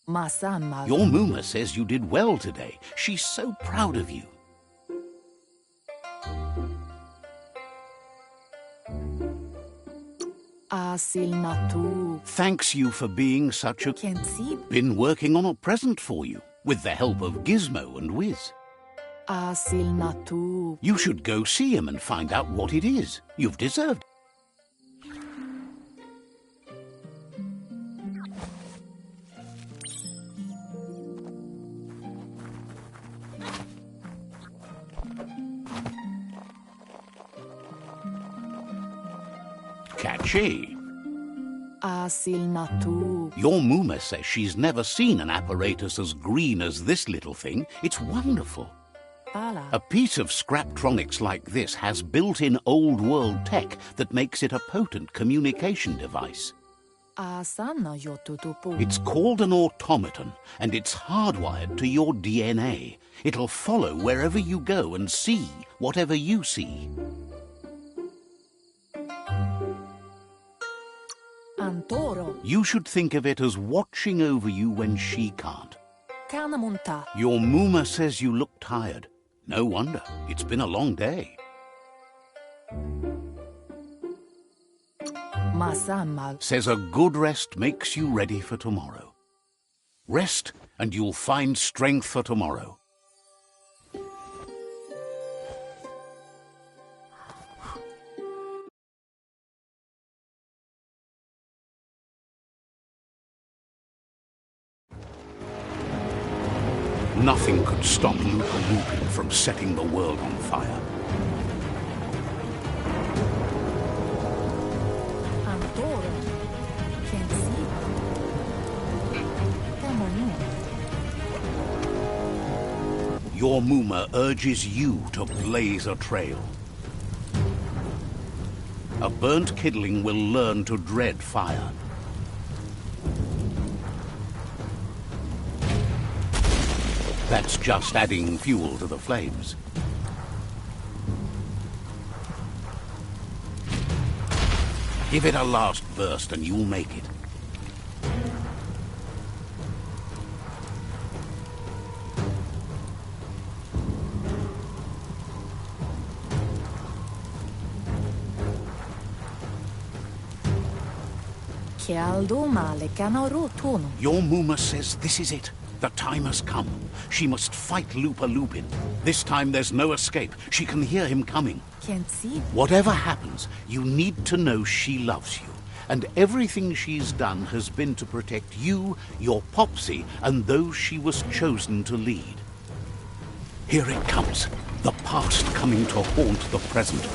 Masama. Your Muma says you did well today. She's so proud of you. Asilnatu. Thanks you for being such a... Kensib. Been working on a present for you, with the help of Gizmo and Wiz. Asilnatu. You should go see him and find out what it is. You've deserved it. Catchy. Asilnatu. Your Muma says she's never seen an apparatus as green as this little thing. It's wonderful. Pala. A piece of Scraptronics like this has built-in old-world tech that makes it a potent communication device. Asana yotutupu. It's called an automaton, and it's hardwired to your DNA. It'll follow wherever you go and see whatever you see. Antoro. You should think of it as watching over you when she can't. Kanamunta. Your Muma says you look tired. No wonder. It's been a long day. Masama. Says a good rest makes you ready for tomorrow. Rest, and you'll find strength for tomorrow. Nothing could stop Lupa Lupin from setting the world on fire. Antoro. Kensib. Kamonu. Your Muma urges you to blaze a trail. A burnt kidling will learn to dread fire. That's just adding fuel to the flames. Give it a last burst and you'll make it. Kialdo male kanorotono. Your Muma says this is it. The time has come. She must fight Lupa Lupin. This time there's no escape. She can hear him coming. Kensib. Whatever happens, you need to know she loves you. And everything she's done has been to protect you, your Popsy, and those she was chosen to lead. Here it comes. The past coming to haunt the present.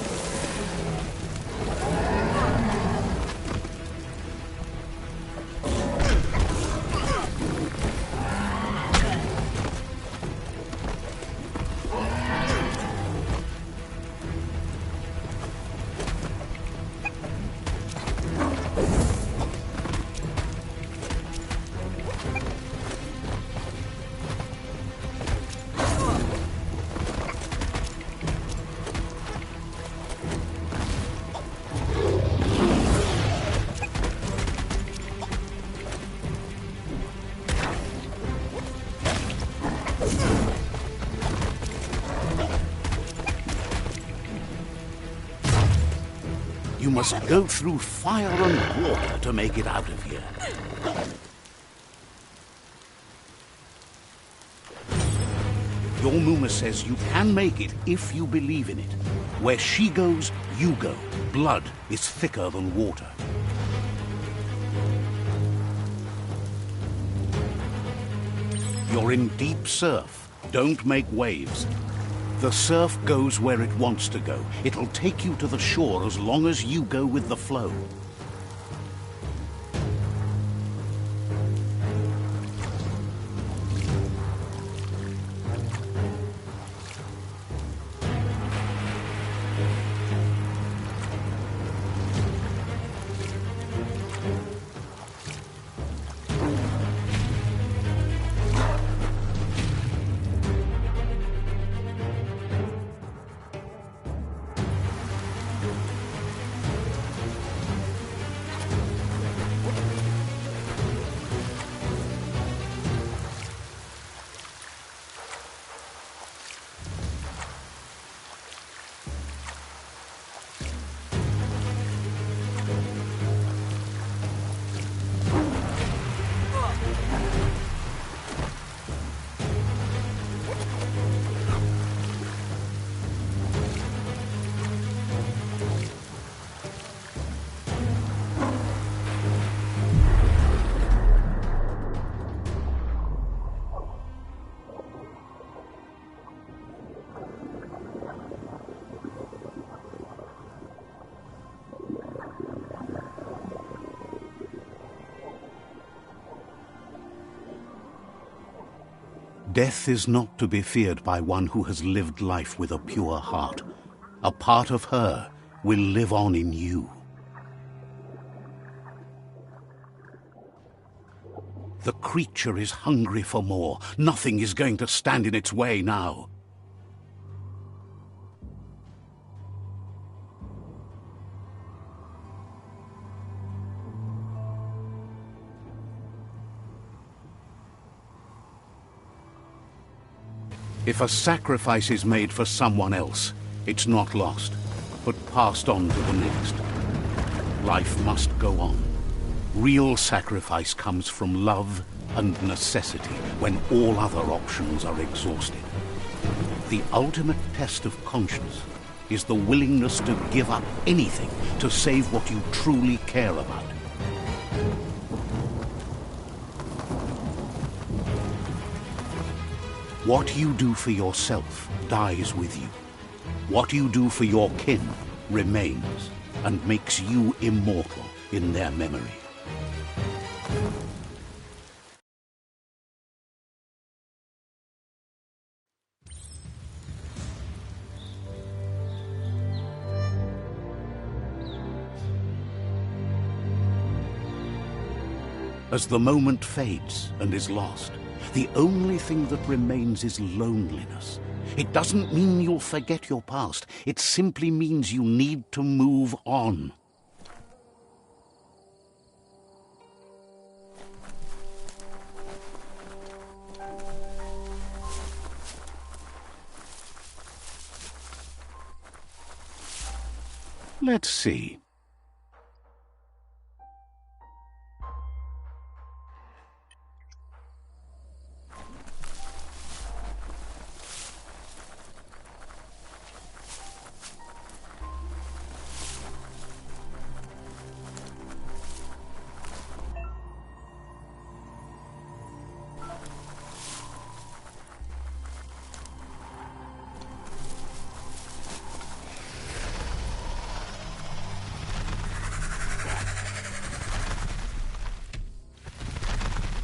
must go through fire and water to make it out of here. Your Muma says you can make it if you believe in it. Where she goes, you go. Blood is thicker than water. You're in deep surf. Don't make waves. The surf goes where it wants to go. It'll take you to the shore as long as you go with the flow. Death is not to be feared by one who has lived life with a pure heart. A part of her will live on in you. The creature is hungry for more. Nothing is going to stand in its way now. If a sacrifice is made for someone else, it's not lost, but passed on to the next. Life must go on. Real sacrifice comes from love and necessity when all other options are exhausted. The ultimate test of conscience is the willingness to give up anything to save what you truly care about. What you do for yourself dies with you. What you do for your kin remains and makes you immortal in their memory. As the moment fades and is lost, the only thing that remains is loneliness. It doesn't mean you'll forget your past. It simply means you need to move on. Let's see.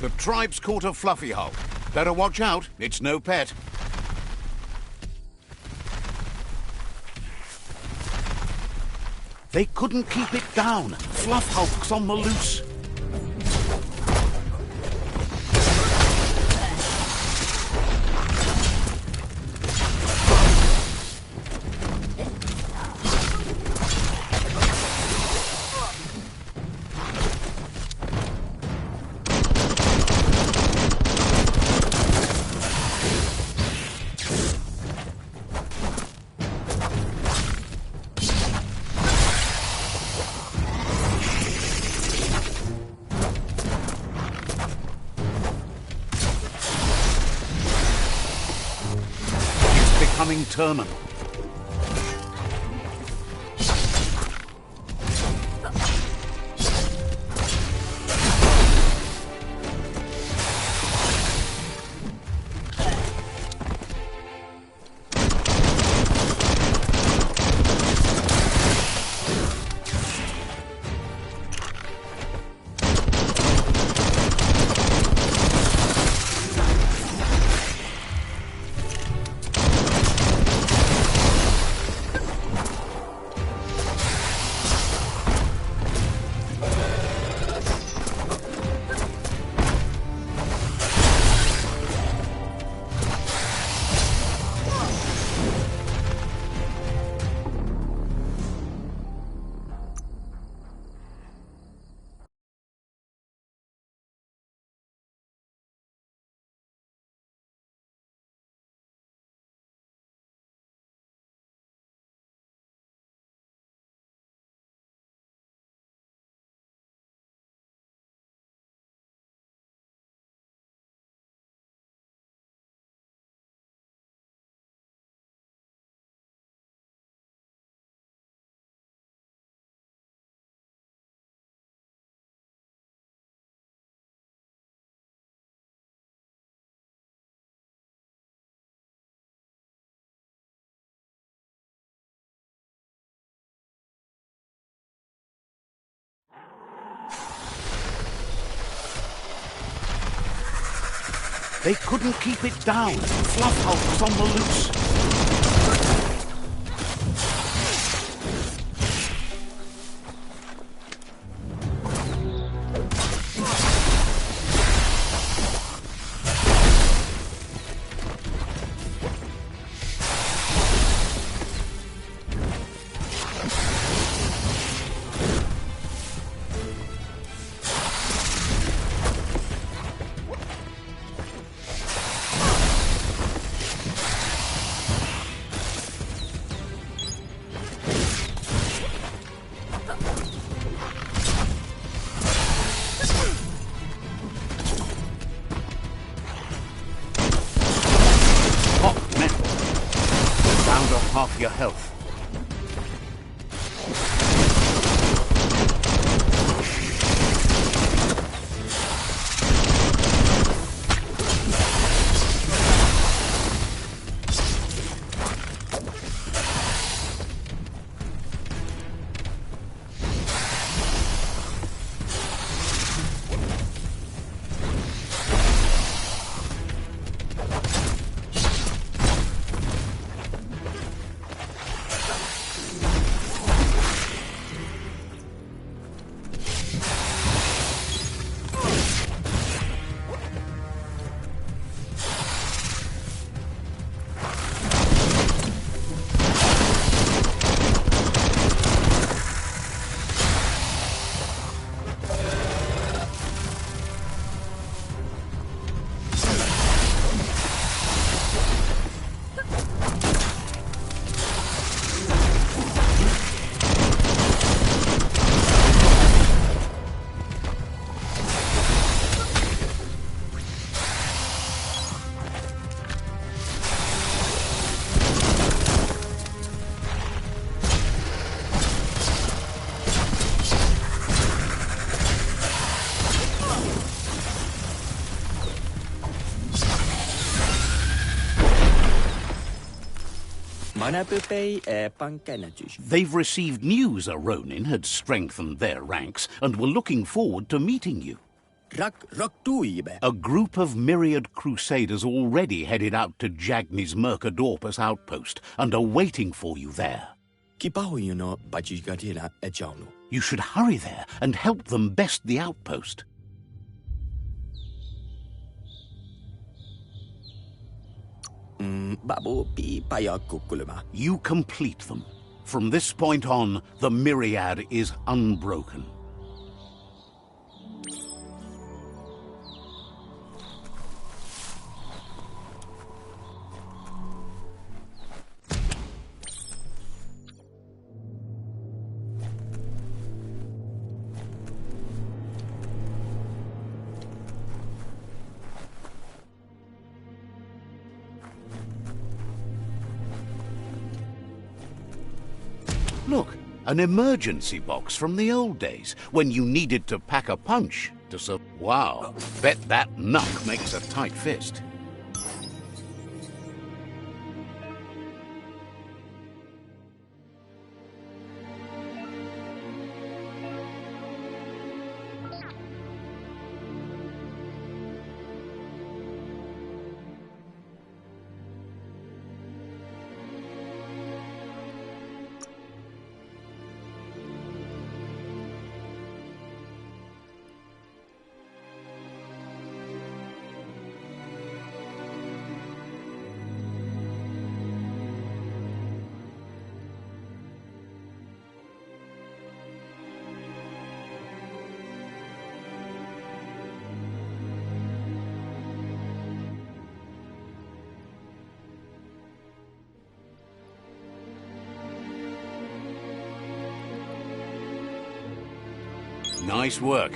The tribe's caught a fluffy hulk. Better watch out, it's no pet. They couldn't keep it down. Fluff hulk's on the loose. incoming terminal. They couldn't keep it down. Fluff Hulk was on the loose. Half your health. They've received news a Ronin had strengthened their ranks and were looking forward to meeting you. A group of myriad crusaders already headed out to Jagni's Mercadorpus outpost and are waiting for you there. You should hurry there and help them best the outpost. You complete them. From this point on, the myriad is unbroken. Look, an emergency box from the old days, when you needed to pack a punch to Wow, bet that knuck makes a tight fist. Nice work.